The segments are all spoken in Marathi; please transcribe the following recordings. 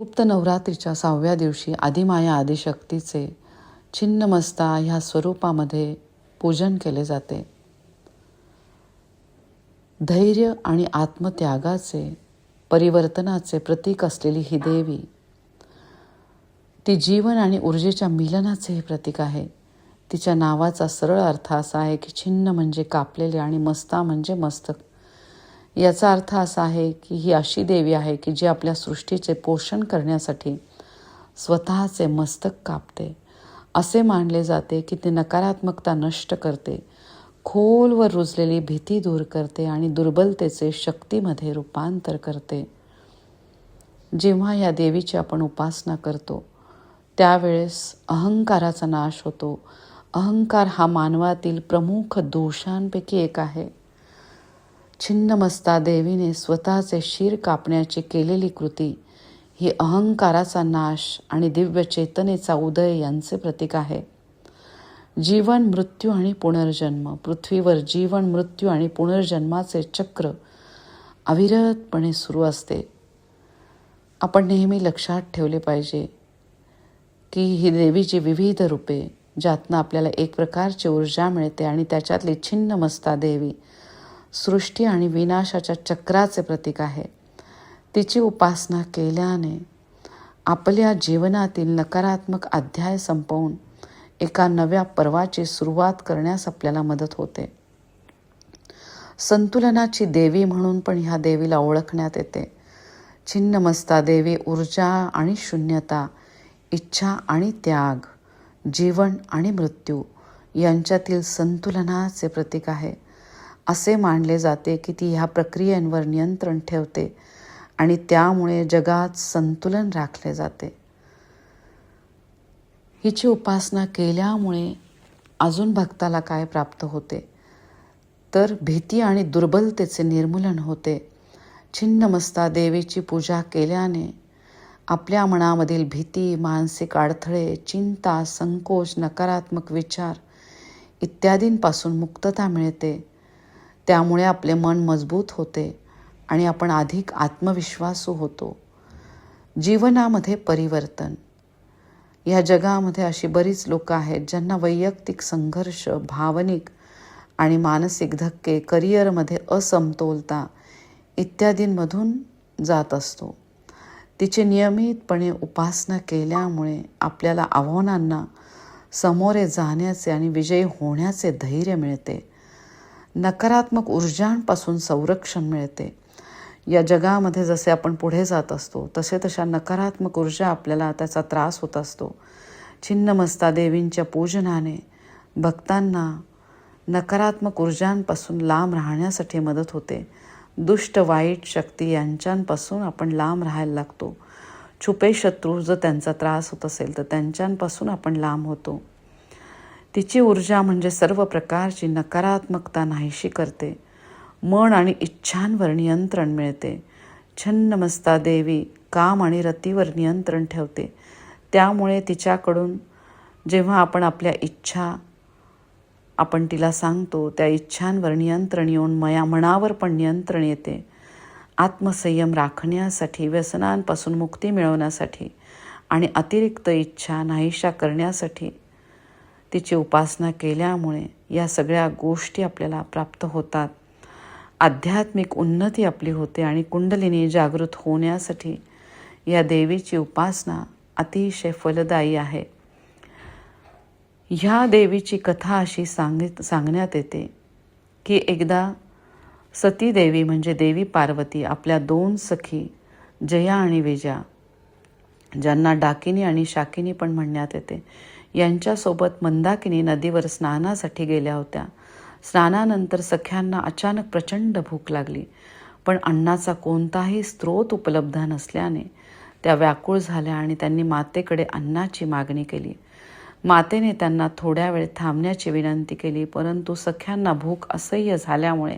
गुप्त नवरात्रीच्या 6व्या दिवशी आदिमाया आदिशक्तीचे छिन्नमस्ता ह्या स्वरूपामध्ये पूजन केले जाते. धैर्य आणि आत्मत्यागाचे परिवर्तनाचे प्रतीक असलेली ही देवी, ती जीवन आणि ऊर्जेच्या मिलनाचे प्रतीक आहे. तिच्या नावाचा सरळ अर्थ असा आहे की छिन्न म्हणजे कापलेले आणि मस्ता म्हणजे मस्तक. याचा अर्थ असा आहे की ही अशी देवी आहे की जी आपल्या सृष्टीचे पोषण करण्यासाठी स्वतःचे मस्तक कापते. असे मानले जाते की ती नकारात्मकता नष्ट करते, खोलवर रुजलेली भीती दूर करते आणि दुर्बलतेचे शक्तीमध्ये रूपांतर करते. जेव्हा या देवीची आपण उपासना करतो त्यावेळेस अहंकाराचा नाश होतो. अहंकार हा मानवातील प्रमुख दोषांपैकी एक आहे. छिन्नमस्ता देवीने स्वतःचे शीर कापण्याची केलेली कृती ही अहंकाराचा नाश आणि दिव्य चेतनेचा उदय यांचे प्रतीक आहे. जीवन, मृत्यू आणि पुनर्जन्म. पृथ्वीवर जीवन, मृत्यू आणि पुनर्जन्माचे चक्र अविरतपणे सुरू असते. आपण नेहमी लक्षात ठेवले पाहिजे की ही देवीची विविध रूपे, ज्यातनं आपल्याला एक प्रकारची ऊर्जा मिळते आणि त्याच्यातली छिन्नमस्ता देवी सृष्टी आणि विनाशाच्या चक्राचे प्रतीक आहे. तिची उपासना केल्याने आपल्या जीवनातील नकारात्मक अध्याय संपवून एका नव्या पर्वाची सुरुवात करण्यास आपल्याला मदत होते. संतुलनाची देवी म्हणून पण ह्या देवीला ओळखण्यात येते. छिन्नमस्ता देवी ऊर्जा आणि शून्यता, इच्छा आणि त्याग, जीवन आणि मृत्यू यांच्यातील संतुलनाचे प्रतीक आहे. असे मानले जाते की ती ह्या प्रक्रियांवर नियंत्रण ठेवते आणि त्यामुळे जगात संतुलन राखले जाते. हिची उपासना केल्यामुळे अजून भक्ताला काय प्राप्त होते तर भीती आणि दुर्बलतेचे निर्मूलन होते. छिन्नमस्ता देवीची पूजा केल्याने आपल्या मनामधील भीती, मानसिक अडथळे, चिंता, संकोच, नकारात्मक विचार इत्यादींपासून मुक्तता मिळते. त्यामुळे आपले मन मजबूत होते आणि आपण अधिक आत्मविश्वासू होतो. जीवनामध्ये परिवर्तन. या जगामध्ये अशी बरीच लोकं आहेत ज्यांना वैयक्तिक संघर्ष, भावनिक आणि मानसिक धक्के, करिअरमध्ये असमतोलता इत्यादींमधून जात असतो. तिची नियमितपणे उपासना केल्यामुळे आपल्याला आव्हानांना सामोरे जाण्याचे आणि विजयी होण्याचे धैर्य मिळते. नकारात्मक ऊर्जांपासून संरक्षण मिळते. या जगामध्ये जसे आपण पुढे जात असतो तशा नकारात्मक ऊर्जा आपल्याला त्याचा त्रास होत असतो. छिन्नमस्ता देवींच्या पूजनाने भक्तांना नकारात्मक ऊर्जांपासून लांब राहण्यासाठी मदत होते. दुष्ट, वाईट शक्ती यांच्यापासून आपण लांब राहायला लागतो. छुपे शत्रू जर त्यांचा त्रास होत असेल तर त्यांच्यापासून आपण लांब होतो. तिची ऊर्जा म्हणजे सर्व प्रकारची नकारात्मकता नाहीशी करते. मन आणि इच्छांवर नियंत्रण मिळते. छिन्नमस्ता देवी काम आणि रतीवर नियंत्रण ठेवते. त्यामुळे तिच्याकडून जेव्हा आपण आपल्या इच्छा आपण तिला सांगतो त्या इच्छांवर नियंत्रण येऊन मनावर पण नियंत्रण येते. आत्मसंयम राखण्यासाठी, व्यसनांपासून मुक्ती मिळवण्यासाठी आणि अतिरिक्त इच्छा नाहीशा करण्यासाठी तिची उपासना केल्यामुळे या सगळ्या गोष्टी आपल्याला प्राप्त होतात. आध्यात्मिक उन्नती आपली होते आणि कुंडलिनी जागृत होण्यासाठी या देवीची उपासना अतिशय फलदायी आहे. ह्या देवीची कथा अशी सांगण्यात येते की एकदा सती देवी म्हणजे देवी पार्वती आपल्या 2 सखी जया आणि विजया, ज्यांना डाकिनी आणि शाकिनी पण म्हणण्यात येते, यांच्यासोबत मंदाकिनी नदीवर स्नानासाठी गेल्या होत्या. स्नानानंतर सख्यांना अचानक प्रचंड भूक लागली, पण अन्नाचा कोणताही स्रोत उपलब्ध नसल्याने त्या व्याकुळ झाल्या आणि त्यांनी मातेकडे अन्नाची मागणी केली. मातेने त्यांना थोड्या वेळ थांबण्याची विनंती केली, परंतु सख्यांना भूक असह्य झाल्यामुळे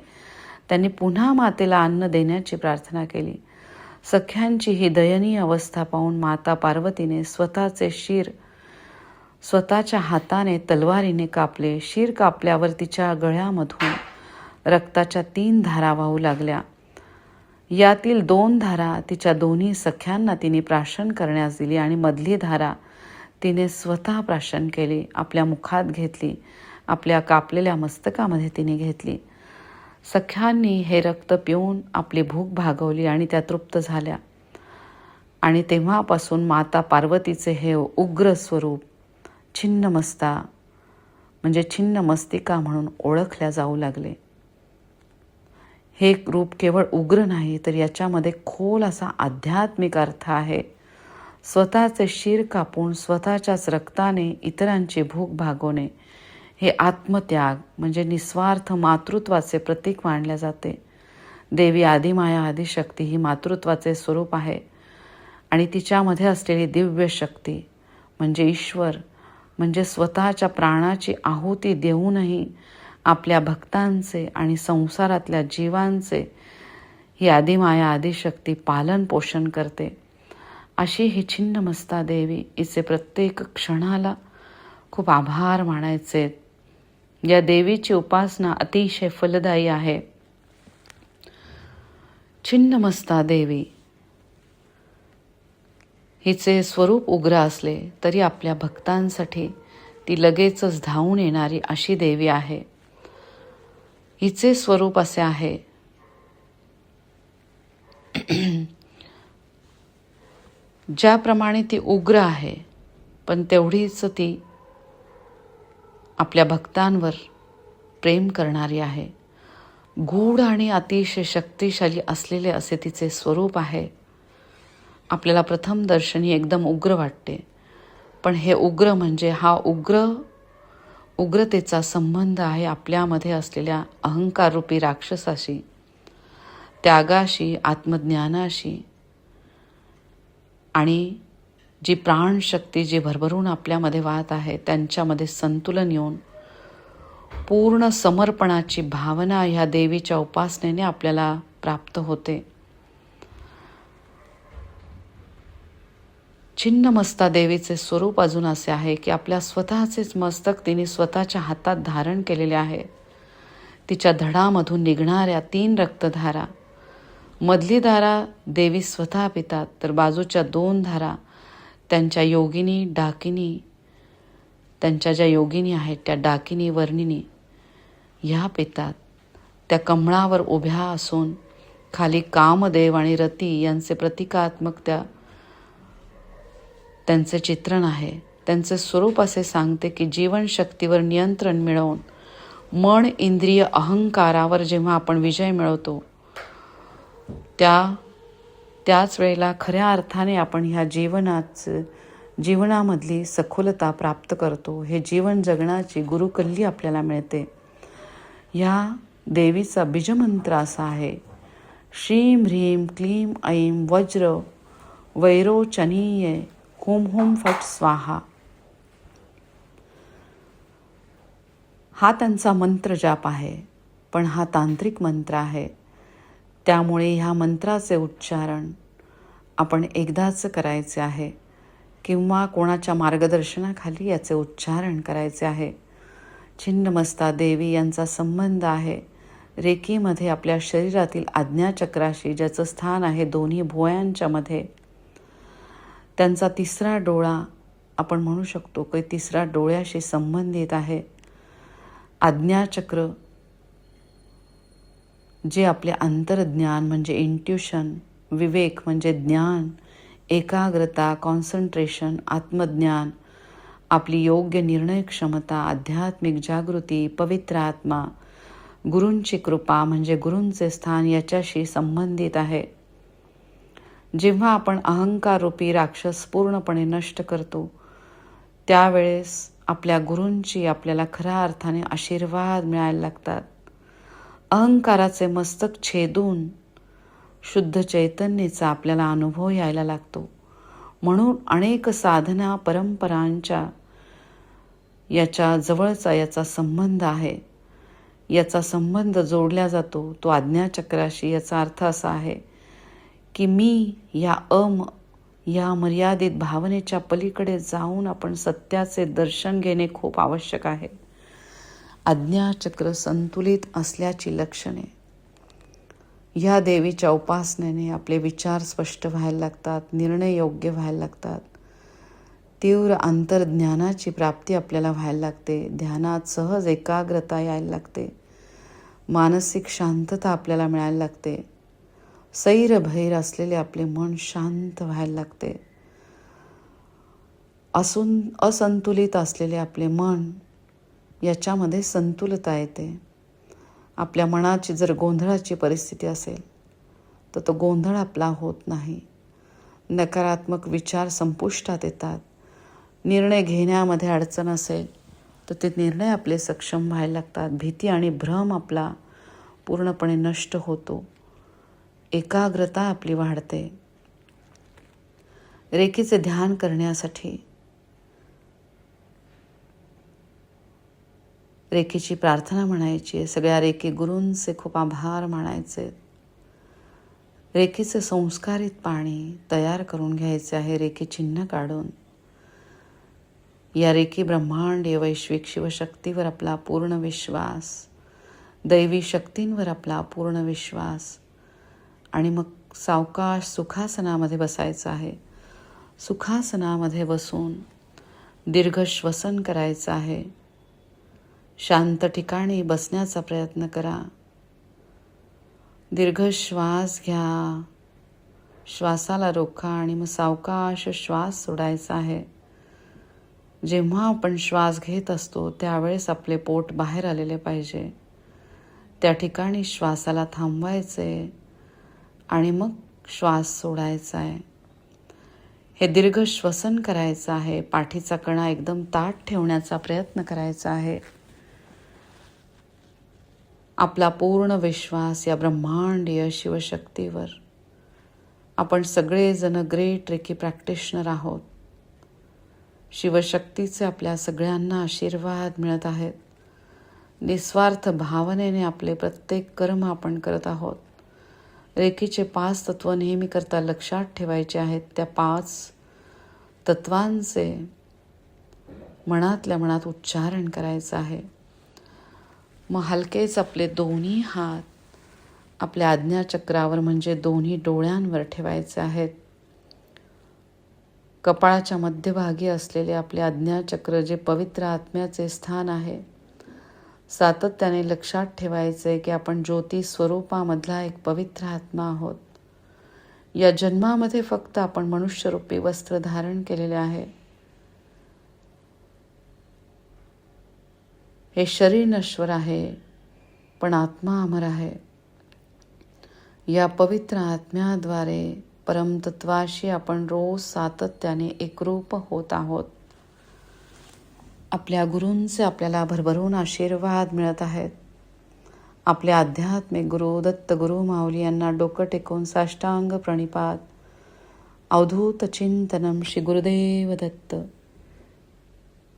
त्यांनी पुन्हा मातेला अन्न देण्याची प्रार्थना केली. सख्यांची ही दयनीय अवस्था पाहून माता पार्वतीने स्वतःचे शीर स्वतःच्या हाताने तलवारीने कापले. शीर कापल्यावर तिच्या गळ्यामधून रक्ताच्या 3 धारा वाहू लागल्या. यातील 2 धारा तिच्या दोन्ही सख्यांना तिने प्राशन करण्यास दिली आणि मधली धारा तिने स्वतः प्राशन केली, आपल्या मुखात घेतली, आपल्या कापलेल्या मस्तकामध्ये तिने घेतली. सख्यांनी हे रक्त पिऊन आपली भूक भागवली आणि त्या तृप्त झाल्या. आणि तेव्हापासून माता पार्वतीचे हे उग्र स्वरूप छिन्नमस्ता म्हणजे छिन्नमस्तिका म्हणून ओळखल्या जाऊ लागले. हे रूप केवळ उग्र नाही तर याच्यामध्ये खोल असा आध्यात्मिक अर्थ आहे. स्वतःचे शिर कापून स्वतःच्याच रक्ताने इतरांची भूक भागवणे हे आत्मत्याग म्हणजे निस्वार्थ मातृत्वाचे प्रतीक मानले जाते. देवी आदिमाया आदिशक्ती ही मातृत्वाचे स्वरूप आहे आणि तिच्यामध्ये असलेली दिव्य शक्ती म्हणजे ईश्वर म्हणजे स्वतःच्या प्राणाची आहुती देऊनही आपल्या भक्तांचे आणि संसारातल्या जीवांचे ही आदिमाया आदिशक्ती पालन पोषण करते. अशी ही छिन्नमस्ता देवी, हिचे प्रत्येक क्षणाला खूप आभार मानायचे. या देवीची उपासना अतिशय फलदायी आहे. छिन्नमस्ता देवी हिचे स्वरूप उग्र असले तरी आपल्या भक्तांसाठी ती लगेचच धावून येणारी अशी देवी आहे. हिचे स्वरूप असे आहे ज्याप्रमाणे ती उग्र आहे पण तेवढीच ती आपल्या भक्तांवर प्रेम करणारी आहे. गूढ आणि अतिशय शक्तिशाली असलेले असे तिचे स्वरूप आहे. आपल्याला प्रथम दर्शनी एकदम उग्र वाटते, पण हे उग्र म्हणजे हा उग्रतेचा संबंध आहे आपल्यामध्ये असलेल्या अहंकाररूपी राक्षसाशी, त्यागाशी, आत्मज्ञानाशी आणि जी प्राणशक्ती जी भरभरून आपल्यामध्ये वाहत आहे त्यांच्यामध्ये संतुलन येऊन पूर्ण समर्पणाची भावना ह्या देवीच्या उपासनेने आपल्याला प्राप्त होते. छिन्नमस्ता देवीचे स्वरूप अजून असे आहे की आपल्या स्वतःचेच मस्तक तिने स्वतःच्या हातात धारण केलेले आहे. तिच्या धडामधून निघणाऱ्या 3 रक्तधारा, मधली धारा देवी स्वतः पितात तर बाजूच्या 2 धारा त्यांच्या योगिनी डाकिनी, त्यांच्या ज्या योगिनी आहेत त्या डाकिनी वर्णिनी ह्या पितात. त्या कमळावर उभ्या असून खाली कामदेव आणि रती यांचे प्रतिकात्मक त्यांचे चित्रण आहे. त्यांचे स्वरूप असे सांगते की जीवनशक्तीवर नियंत्रण मिळवून मन इंद्रिय अहंकारावर जेव्हा आपण विजय मिळवतो त्याच वेळेला खऱ्या अर्थाने आपण ह्या जीवनामधली सखोलता प्राप्त करतो. हे जीवन जगण्याची गुरुकल्ली आपल्याला मिळते. ह्या देवीचा बीजमंत्र असा आहे, श्रीं ह्रीं क्लीं ऐं वज्र वैरोचनीये हुम हुम फट स्वाहा. हा त्यांचा मंत्र जाप आहे, पण हा तांत्रिक मंत्र आहे. त्यामुळे ह्या मंत्राचे उच्चारण आपण एकदाच करायचे आहे किंवा कोणाच्या मार्गदर्शनाखाली याचे उच्चारण करायचे आहे. छिन्नमस्ता देवी यांचा संबंध आहे रेकीमध्ये आपल्या शरीरातील आज्ञाचक्राशी, ज्याचं स्थान आहे दोन्ही भुवयांच्या मध्ये. त्यांचा 3रा डोळा आपण म्हणू शकतो की 3ऱ्या डोळ्याशी संबंधित आहे. आज्ञाचक्र जे आपले अंतर्ज्ञान म्हणजे इंट्युशन, विवेक म्हणजे ज्ञान, एकाग्रता, कॉन्सन्ट्रेशन, आत्मज्ञान, आपली योग्य निर्णय क्षमता, आध्यात्मिक जागृती, पवित्र आत्मा, गुरूंची कृपा म्हणजे गुरूंचे स्थान याच्याशी संबंधित आहे. जेव्हा आपण अहंकाररूपी राक्षस पूर्णपणे नष्ट करतो त्यावेळेस आपल्या गुरूंची आपल्याला खऱ्या अर्थाने आशीर्वाद मिळायला लागतात. अहंकाराचे मस्तक छेदून शुद्ध चैतन्याचा आपल्याला अनुभव यायला लागतो. म्हणून अनेक साधना परंपरांच्या याच्या जवळचा याचा संबंध आहे. याचा संबंध जोडला जातो तो आज्ञाचक्राशी. याचा अर्थ असा आहे की मी या मर्यादित भावनेच्या पलीकडे जाऊन आपण सत्याचे दर्शन घेणे खूप आवश्यक आहे. आज्ञाचक्र संतुलित असल्याची लक्षणे. ह्या देवीच्या उपासनेने आपले विचार स्पष्ट व्हायला लागतात, निर्णय योग्य व्हायला लागतात, तीव्र अंतर्ज्ञानाची प्राप्ती आपल्याला व्हायला लागते, ध्यानात सहज एकाग्रता यायला लागते, मानसिक शांतता आपल्याला मिळायला लागते, सैरभैर असलेले आपले मन शांत व्हायला लागते, असंतुलित असलेले आपले मन याच्यामध्ये संतुलता येते. आपल्या मनाची जर गोंधळाची परिस्थिती असेल तर तो गोंधळ आपला होत नाही. नकारात्मक विचार संपुष्टात येतात. निर्णय घेण्यामध्ये अडचण असेल तर ते निर्णय आपले सक्षम व्हायला लागतात. भीती आणि भ्रम आपला पूर्णपणे नष्ट होतो. एकाग्रता आपली वाढते. रेकीचे ध्यान करण्यासाठी रेकीची प्रार्थना म्हणायची आहे. सगळ्या रेकी गुरूंचे खूप आभार मानायचे. रेकीचे संस्कारित पाणी तयार करून घ्यायचे आहे, रेकी चिन्ह काढून. या रेकी ब्रह्मांडीय वैश्विक शिवशक्तीवर आपला पूर्ण विश्वास, दैवी शक्तींवर आपला पूर्ण विश्वास, आणि मग सावकाश सुखासनामध्ये बसायचं आहे. सुखासनामध्ये बसून दीर्घ श्वसन करायचं आहे. शांत ठिकाणी बसण्याचा प्रयत्न करा. दीर्घ श्वास घ्या, श्वासाला रोखा आणि मग सावकाश श्वास सोडायचा आहे. जेव्हा आपण श्वास घेत असतो त्यावेळेस आपले पोट बाहेर आलेले पाहिजे. त्या ठिकाणी श्वासाला थांबवायचे आणि मग श्वास सोडायचा आहे. हे दीर्घ श्वसन करायचं आहे. पाठीचा कणा एकदम ताठ ठेवण्याचा प्रयत्न करायचा आहे. आपला पूर्ण विश्वास या ब्रह्मांडीय शिवशक्तीवर. आपण सगळेजण ग्रेट रेकी प्रॅक्टिशनर आहोत. शिवशक्तीचे आपल्या सगळ्यांना आशीर्वाद मिळत आहेत. निस्वार्थ भावनेने आपले प्रत्येक कर्म आपण करत आहोत. रेकीचे 5 तत्व नेहमी करता लक्षात ठेवायचे आहेत. त्या 5 तत्वांचे मनातल्या मनात उच्चारण करायचं आहे. मग हलकेच आपले दोन्ही हात आपल्या आज्ञाचक्रावर म्हणजे दोन्ही डोळ्यांवर ठेवायचे आहेत. कपाळाच्या मध्यभागी असलेले आपले आज्ञाचक्र जे पवित्र आत्म्याचे स्थान आहे, सातत्याने लक्षात ठेवायचे की आपण ज्योती स्वरूपामधला एक पवित्र आत्मा आहोत. या जन्मामध्ये फक्त आपण मनुष्यरूपी वस्त्र धारण केलेले आहे. हे शरीर नश्वर आहे पण आत्मा अमर आहे. या पवित्र आत्म्याद्वारे परमतत्वाशी आपण रोज सातत्याने एकरूप होत आहोत. आपल्या गुरूंचे आपल्याला भरभरून आशीर्वाद मिळत आहेत. आपले आध्यात्मिक गुरु दत्त गुरु माऊली यांना डोकं टेकवून साष्टांग प्रणिपात. अवधूत चिंतनम श्री गुरुदेव दत्त.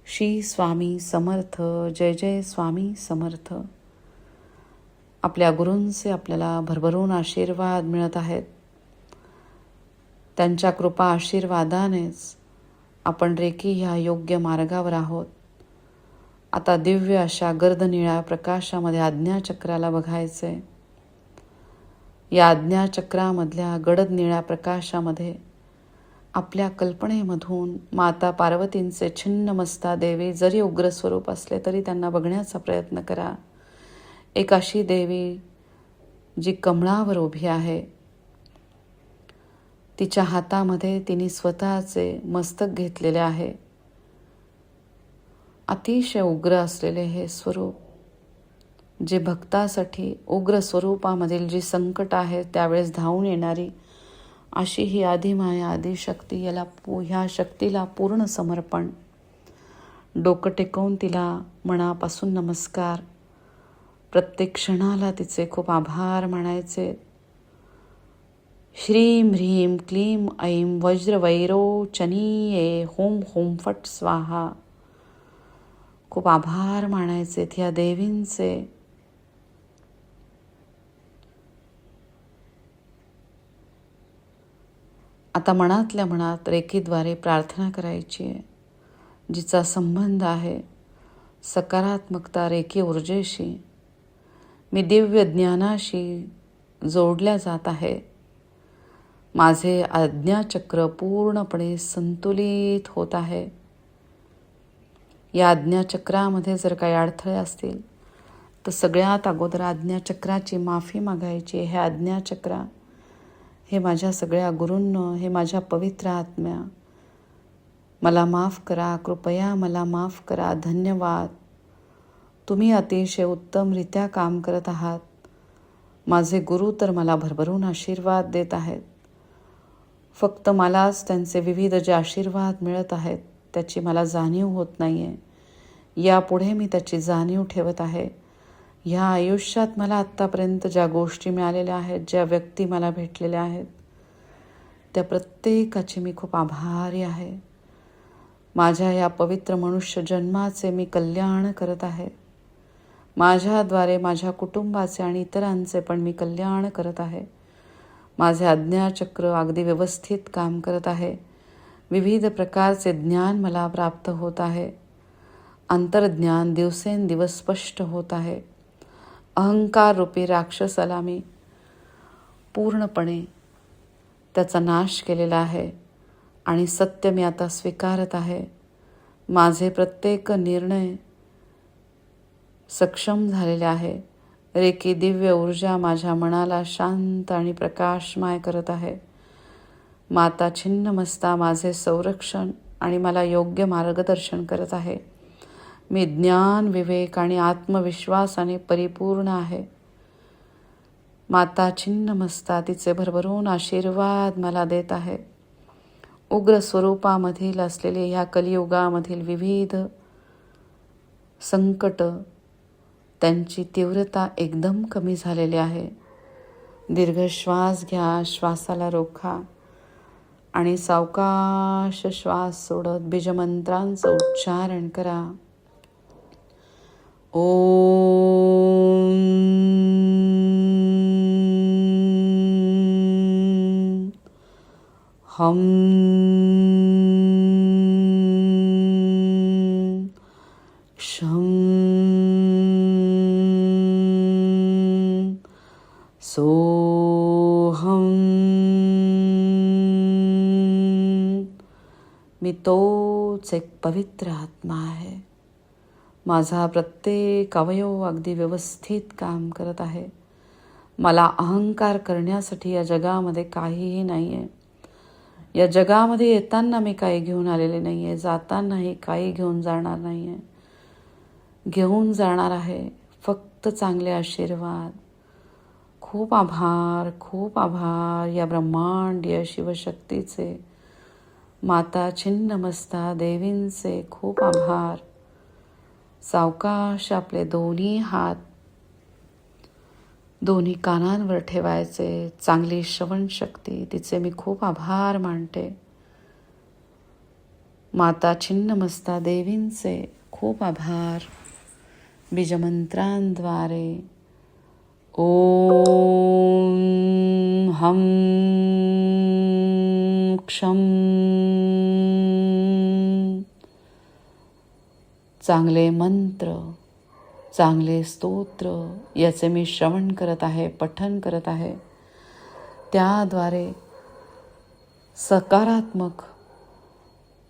श्री स्वामी समर्थ. जय जय स्वामी समर्थ. आपल्या गुरूंचे आपल्याला भरभरून आशीर्वाद मिळत आहेत. त्यांच्या कृपा आशीर्वादानेच आपण रेकी ह्या योग्य मार्गावर आहोत. आता दिव्य अशा गर्द निळ्या प्रकाशामध्ये आज्ञाचक्राला बघायचे. या आज्ञाचक्रामधल्या गडद निळ्या प्रकाशामध्ये आपल्या कल्पनेमधून माता पार्वतींचे छिन्नमस्ता देवी जरी उग्र स्वरूप असले तरी त्यांना बघण्याचा प्रयत्न करा. एक अशी देवी जी कमळावर उभी आहे. तिच्या हातामध्ये तिने स्वतःचे मस्तक घेतलेले आहे. अतिशय उग्र असलेले हे स्वरूप, जे भक्तासाठी उग्र स्वरूपामधील जी संकट आहे त्यावेळेस धावून येणारी अशी ही आदिमाया आदिशक्ती. ह्या शक्तीला पूर्ण समर्पण. डोकं टेकवून तिला मनापासून नमस्कार. प्रत्येक क्षणाला तिचे खूप आभार मानायचे. श्रीं ह्रीं क्लीं ऐं वज्रवैरोचनीये होम होम फट स्वाहा. खूप आभार मानायचे ह्या देवींचे. आता मनातल्या मनात रेकीद्वारे प्रार्थना करायची आहे, जिचा संबंध आहे सकारात्मकता रेकी ऊर्जेशी. मी दिव्य ज्ञानाशी जोडल्या जात आहे. माझे आज्ञाचक्र पूर्णपणे संतुलित होत आहे. या आज्ञाचक्रामध्ये जर काही अडथळे असतील तर सगळ्यात अगोदर आज्ञाचक्राची माफी मागायची. हे आज्ञाचक्र, हे माझ्या सगळ्या गुरूंनो, हे माझ्या पवित्र आत्म्या, मला माफ करा, कृपया मला माफ करा, धन्यवाद. तुम्ही अतिशय उत्तमरित्या काम करत आहात. माझे गुरु तर मला भरभरून आशीर्वाद देत आहेत. फक्त मलाच त्यांचे विविध जे आशीर्वाद मिळत आहेत त्याची मला जाणीव होत नाही आहे. यापुढे मी त्याची जाणीव ठेवत आहे. ह्या आयुष्यात मला आत्तापर्यंत ज्या गोष्टी मिळालेल्या आहेत, ज्या व्यक्ती मला भेटलेल्या आहेत, त्या प्रत्येकाची मी खूप आभारी आहे. माझ्या या पवित्र मनुष्य जन्माचे मी कल्याण करत आहे. माझ्याद्वारे माझ्या कुटुंबाचे आणि इतरांचे पण मी कल्याण करत आहे. माझे आज्ञाचक्र अगदी व्यवस्थित काम करत आहे. विविध प्रकारचे ज्ञान मला प्राप्त होत आहे. अंतर्ज्ञान दिवसेंदिवस स्पष्ट होत आहे. अहंकार रूपी राक्षसाला मी पूर्णपणे त्याचा नाश केलेला आहे आणि सत्य मी आता स्वीकारत आहे. माझे प्रत्येक निर्णय सक्षम झालेले आहे. रेकी दिव्य ऊर्जा माझ्या मनाला शांत आणि प्रकाशमय करत आहे. माता छिन्नमस्ता माझे संरक्षण आणि मला योग्य मार्गदर्शन करत आहे. मी ज्ञान, विवेक आणि आत्मविश्वासाने परिपूर्ण आहे. माता छिन्नमस्ता तिचे भरभरून आशीर्वाद मला देत आहे. उग्र स्वरूपामधील असलेले ह्या कलियुगामधील विविध संकट, त्यांची तीव्रता एकदम कमी झालेली आहे. दीर्घ श्वास घ्या, श्वासाला रोखा आणि सावकाश श्वास सोडत बीजमंत्रांचं उच्चारण करा. ओम हम शं सोहम. मी तोच एक पवित्र आत्मा आहे. माझा प्रत्येक अवयव अगदी व्यवस्थित काम करत आहे. मला अहंकार करण्यासाठी या जगामध्ये काहीही नाही आहे. या जगामध्ये येताना मी काही घेऊन आलेले नाही आहे, जातानाही काही घेऊन जाणार नाही आहे. घेऊन जाणार आहे फक्त चांगले आशीर्वाद. खूप आभार, खूप आभार या ब्रह्मांडीय शिवशक्तीचे, माता छिन्नमस्ता देवींचे खूप आभार. सावकाश आपले दोन्ही हात दोन्ही कानांवर ठेवायचे. चांगली श्रवण शक्ती, तिचे मी खूप आभार मानते. माता छिन्नमस्ता देवींचे खूप आभार. बीजमंत्रांद्वारे ओम हम क्षम. चांगले मंत्र, चांगले स्तोत्र याचे मी श्रवण करत आहे, पठण करत आहे. त्याद्वारे सकारात्मक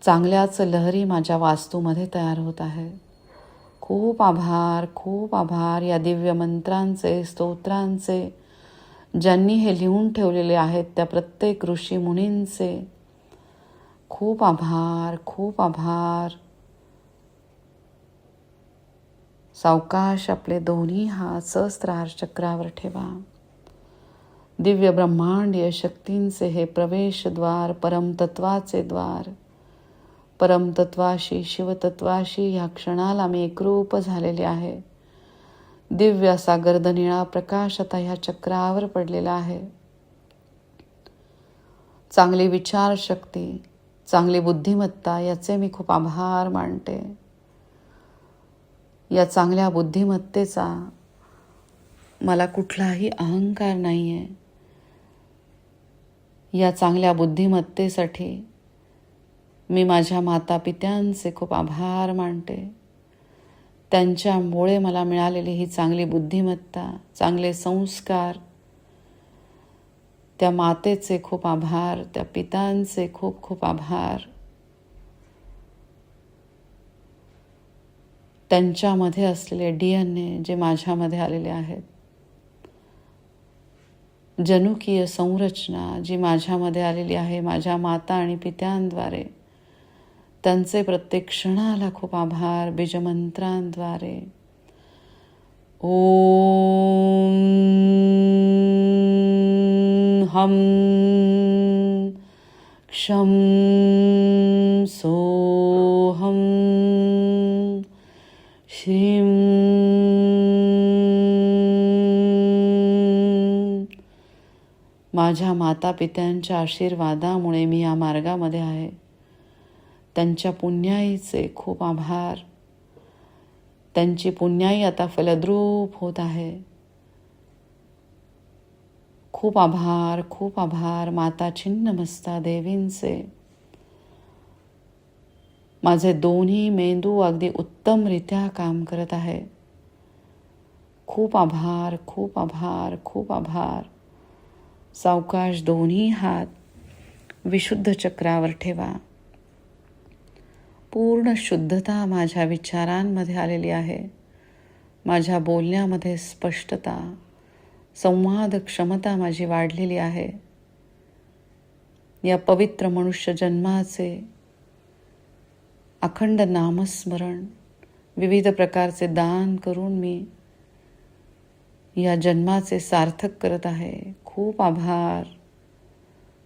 चांगल्याच लहरी माझ्या वास्तूमध्ये तयार होत आहे. खूप आभार, खूप आभार या दिव्य मंत्रांचे, स्तोत्रांचे, ज्यांनी हे लिहून ठेवलेले आहेत त्या प्रत्येक ऋषी मुनींचे खूप आभार, खूप आभार. सावकाश आपले दोन्ही हात सहस्त्रार चक्रावर ठेवा. दिव्य ब्रह्मांडीय शक्तींचे हे प्रवेशद्वार, परमतत्वाचे द्वार. परमतत्वाशी, शिवतत्वाशी ह्या क्षणाला मी एकरूप झालेले आहे. दिव्य असा गर्दनिळा प्रकाश आता ह्या चक्रावर पडलेला आहे. चांगली विचारशक्ती, चांगली बुद्धिमत्ता याचे मी खूप आभार मानते. या चांगल्या बुद्धिमत्तेचा मला कुठलाही अहंकार नाही आहे. या चांगल्या बुद्धिमत्तेसाठी मी माझ्या मातापित्यांचे खूप आभार मानते. त्यांच्यामुळे मला मिळालेली ही चांगली बुद्धिमत्ता, चांगले संस्कार त्या मातेचे खूप आभार, त्या पितांचे खूप खूप आभार. त्यांच्यामध्ये असलेले DNA जे माझ्यामध्ये आलेले आहेत, जनुकीय संरचना जी माझ्यामध्ये आलेली आहे माझ्या माता आणि पित्यांद्वारे, त्यांचे प्रत्येक क्षणाला खूप आभार. बीजमंत्रांद्वारे ओम हम क्षम सोहम श्रीं. माझ्या माता पित्यांच्या आशीर्वादामुळे मी या मार्गामध्ये आहे. त्यांच्या पुण्याईचे खूप आभार. त्यांची पुण्याई आता फलद्रूप होत आहे. खूप आभार, खूप आभार माता छिन्नमस्ता देवींचे. माझे दोन्ही मेंदू अगदी उत्तमरित्या काम करत आहे. खूप आभार, खूप आभार, खूप आभार. सावकाश दोन्ही हात विशुद्ध चक्रावर ठेवा. पूर्ण शुद्धता माझ्या विचारांमध्ये आलेली आहे. माझ्या बोलण्यामध्ये स्पष्टता, संवाद क्षमता माझी वाढलेली आहे. या पवित्र मनुष्य जन्माचे अखंड नामस्मरण, विविध प्रकारचे दान करून मी या जन्माचे सार्थक करत आहे. खूप आभार.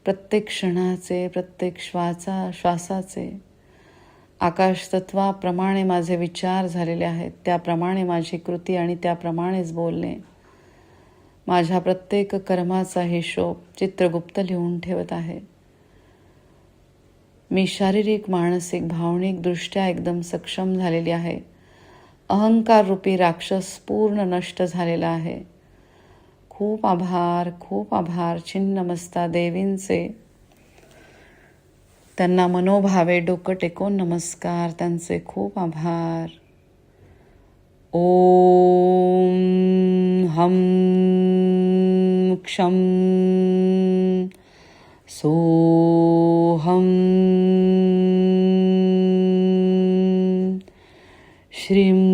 प्रत्येक क्षणाचे, प्रत्येक श्वासाचे आकाश तत्वाप्रमाणे माझे विचार झालेले आहेत. त्याप्रमाणे माझी कृती आणि त्याप्रमाणेच बोलणे. माझ्या प्रत्येक कर्माचा हिशोब चित्रगुप्त लिहून ठेवत आहे. मी शारीरिक, मानसिक, भावनिक दृष्ट्या एकदम सक्षम झालेली आहे. अहंकार रूपी राक्षस पूर्ण नष्ट झालेला आहे. खूप आभार, खूप आभार छिन्नमस्ता देवींचे. त्यांना मनोभावे डोकं टेकून नमस्कार. त्यांचे खूप आभार. ओम हम क्षम सोहम श्रीं.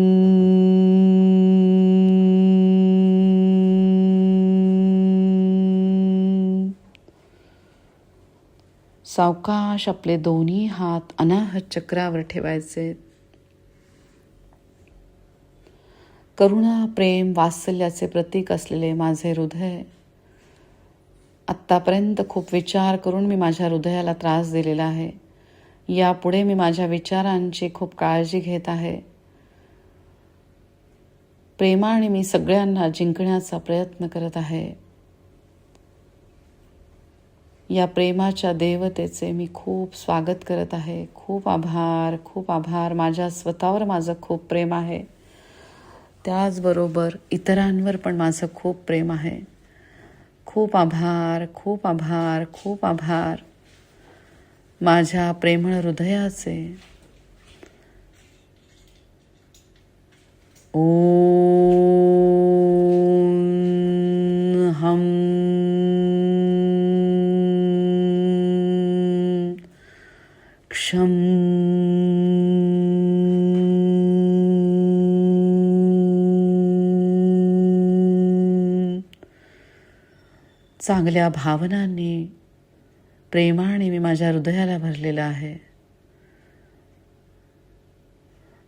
सावकाश आपले दोन्ही हात अनाहत चक्रावर ठेवायचे. करुणा, प्रेम, वात्सल्याचे प्रतीक असलेले माझे हृदय. आत्तापर्यंत खूप विचार करून मी माझ्या हृदयाला त्रास दिलेला आहे. यापुढे मी माझ्या विचारांची खूप काळजी घेत आहे. प्रेमाने मी सगळ्यांना जिंकण्याचा प्रयत्न करत आहे. या प्रेमाच्या देवतेचे मी खूप स्वागत करत आहे. खूप आभार, खूप आभार. माझ्या स्वतःवर माझं खूप प्रेम आहे. त्याचबरोबर इतरांवर पण माझं खूप प्रेम आहे. खूप आभार, खूप आभार, खूप आभार. माझ्या प्रेमळ हृदयाचे. ओम हम क्षम चांगल्या भावनांनी, प्रेमाने मी माझ्या हृदयाला भरलेलं आहे.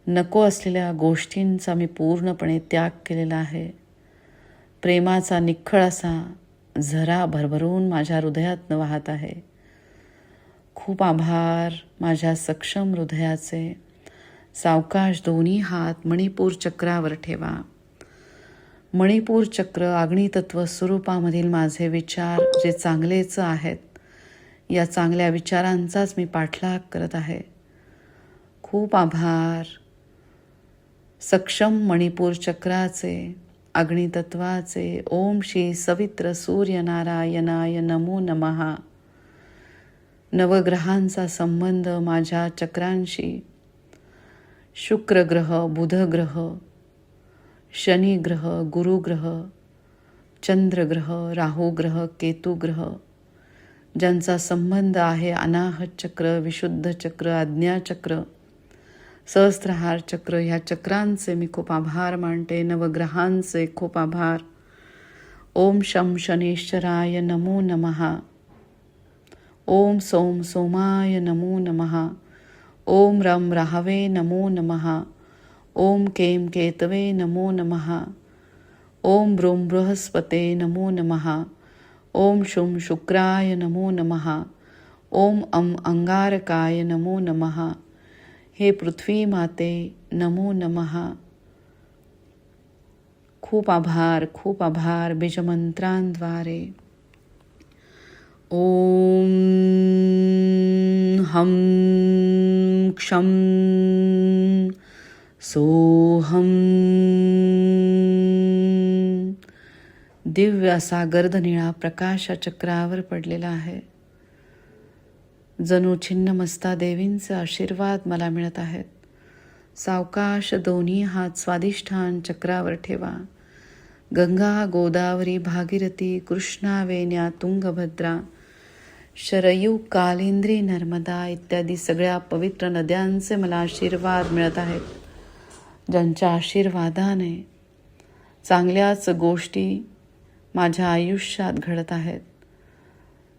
नको असलेल्या गोष्टींचा मी पूर्णपणे त्याग केलेला आहे. प्रेमाचा निखळ असा झरा भरभरून माझ्या हृदयातनं वाहत आहे. खूप आभार माझ्या सक्षम हृदयाचे. सावकाश दोन्ही हात मणिपूर चक्रावर ठेवा. मणिपूर चक्र अग्नितत्व स्वरूपामधील माझे विचार जे चांगलेच आहेत, या चांगल्या विचारांचाच मी पाठलाग करत आहे. खूप आभार. सक्षम मणिपूर चक्राचे, अग्नितत्वाचे. ओम श्री सवित्र सूर्यनारायणाय नमो नमः. नवग्रहांचा संबंध माझ्या चक्रांशी. शुक्र ग्रह, बुध ग्रह, शनी ग्रह, गुरु ग्रह, चंद्र ग्रह, राहू ग्रह, केतू ग्रह, ज्यांचा संबंध आहे अनाहत चक्र, विशुद्ध चक्र, आज्ञाचक्र, सहस्त्रहार चक्र, ह्या चक्रांचे मी खूप आभार मानते. नवग्रहांचे खूप आभार. ओम शं शनेश्वराय नमो नमः. ओम सोम सोमाय नमो नमः. ओम रं राहवे नमो नमः. ओम केम केतवे नमो नमः. ओम ब्रूं बृहस्पते नमो नमः. ओम शुं शुक्राय नमो नमः. ओम अंगारकाय नमो नमः. हे पृथ्वी माते नमो नमः. खूप आभार, खूप आभार. बीजमंत्रांद्वारे ओम हम क्षम सोहम. दिव्य असा गर्दनिळा प्रकाश चक्रावर पडलेला आहे. जणू छिन्नमस्ता देवींचे आशीर्वाद मला मिळत आहेत. सावकाश दोन्ही हात स्वादिष्ठान चक्रावर ठेवा. गंगा, गोदावरी, भागीरथी, कृष्णा, वेण्या, तुंगभद्रा, शरयू, कालिंद्री, नर्मदा इत्यादी सगळ्या पवित्र नद्यांचे मला आशीर्वाद मिळत आहेत. ज्यांच्या आशीर्वादाने चांगल्याच गोष्टी माझ्या आयुष्यात घडत आहेत.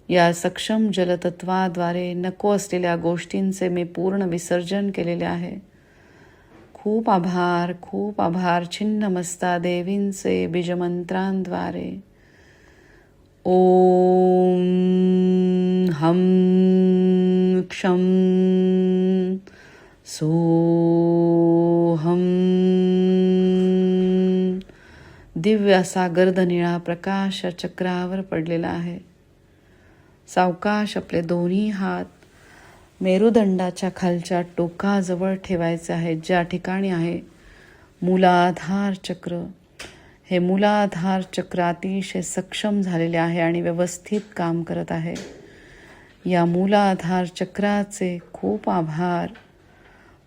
या सक्षम जलतत्वाद्वारे नको असलेल्या गोष्टींचे मी पूर्ण विसर्जन केलेले आहे. खूप आभार, खूप आभार. छिन्नमस्ता देवींचे बीजमंत्रांद्वारे ओम हम क्षम सोहम. दिव्य असा गर्दनिळा प्रकाश चक्रावर पडलेला आहे. सावकाश आपले दोन्ही हात मेरुदंडाच्या खालच्या टोकाजवळ ठेवायचे आहेत, ज्या ठिकाणी आहे मूलाधार चक्र. हे मूलाधार चक्र अतिशय सक्षम झालेले आहे आणि व्यवस्थित काम करत आहे. या मूलाधार चक्राचे खूप आभार.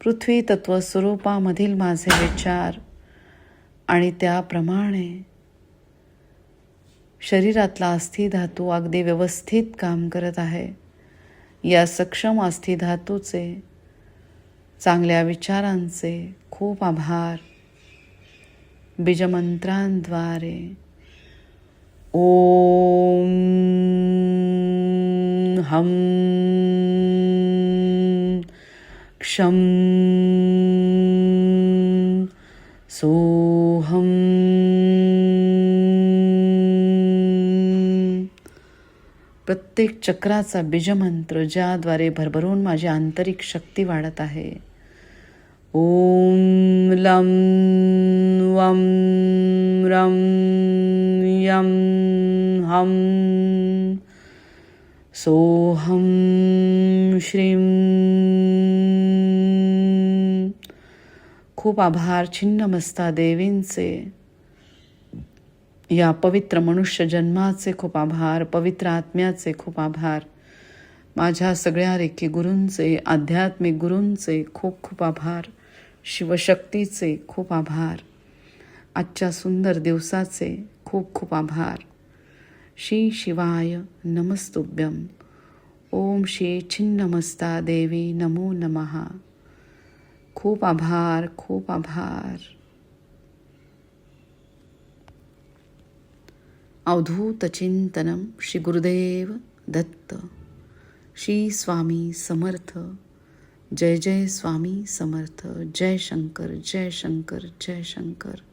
पृथ्वी तत्व स्वरूपामधील माझे विचार आणि त्याप्रमाणे शरीरातला अस्थिधातू अगदी व्यवस्थित काम करत आहे. या सक्षम अस्थिधातूचे, चांगल्या विचारांचे खूप आभार. बीजमंत्रांद्वारे ओम हम क्षम सोहम. प्रत्येक चक्राचा बीजमंत्र ज्याद्वारे भरभरून माझी आंतरिक शक्ती वाढत आहे. ओम लं वं रं यं हम सोहम श्रीं. खूप आभार छिन्नमस्ता देवींचे. या पवित्र मनुष्य जन्माचे खूप आभार. पवित्र आत्म्याचे खूप आभार. माझ्या सगळ्या रेखी गुरूंचे, आध्यात्मिक गुरूंचे खूप खूप आभार. शिवशक्तीचे खूप आभार. आजच्या सुंदर दिवसाचे खूप खूप आभार. श्री शिवाय नमस्तुभ्यं. ओम श्री छिन्नमस्ता देवी नमो नमः. खूप आभार, खूप आभार. अवधूत चिंतनम श्री गुरुदेव दत्त. श्री स्वामी समर्थ. जय जय स्वामी समर्थ. जय शंकर, जय शंकर, जय शंकर.